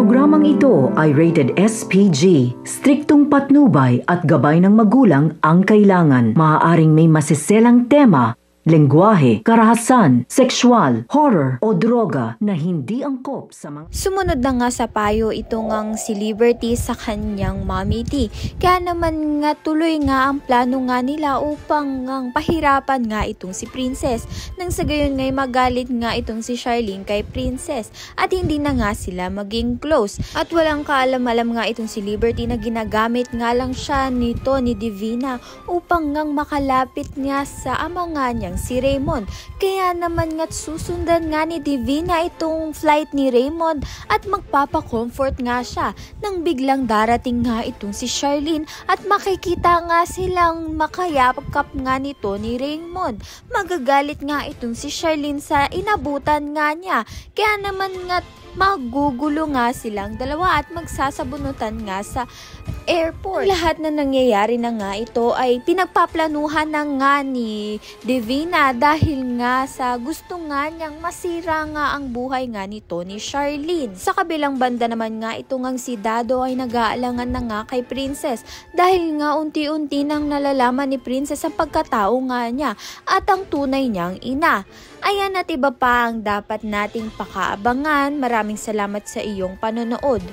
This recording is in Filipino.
programang ito ay rated SPG. Striktong patnubay at gabay ng magulang ang kailangan. Maaaring may masiselang tema, lengguwahe, karahasan, sexual, horror o droga na hindi angkop sa mga... Sumunod na nga sa payo itong ang si Liberty sa kanyang mommy T. Kaya naman nga tuloy nga ang plano nga nila upang ang pahirapan nga itong si Princess. Nang sa gayon nga'y magalit nga itong si Charlene kay Princess at hindi na nga sila maging close. At walang kaalam-alam nga itong si Liberty na ginagamit nga lang siya nito ni Divina upang ngang makalapit nga sa ama nga niyang si Raymond. Kaya naman nga't susundan nga ni Divina itong flight ni Raymond at magpapa-comfort nga siya nang biglang darating nga itong si Charlene at makikita nga silang makayakap nga nito ni Raymond. Magagalit nga itong si Charlene sa inabutan nga niya. Kaya naman nga't magugulo nga silang dalawa at magsasabunutan nga sa airport. Lahat na nangyayari na nga ito ay pinagpaplanuhan na nga ni Divina dahil nga sa gusto nga niyang masira nga ang buhay nga nito ni Charlene. Sa kabilang banda naman nga ito ngang si Dado ay nag-aalangan na nga kay Princess dahil nga unti-unti nang nalalaman ni Princess ang pagkatao nga niya at ang tunay niyang ina. Ayan at iba pa ang dapat nating pakaabangan. Maraming salamat sa iyong panonood.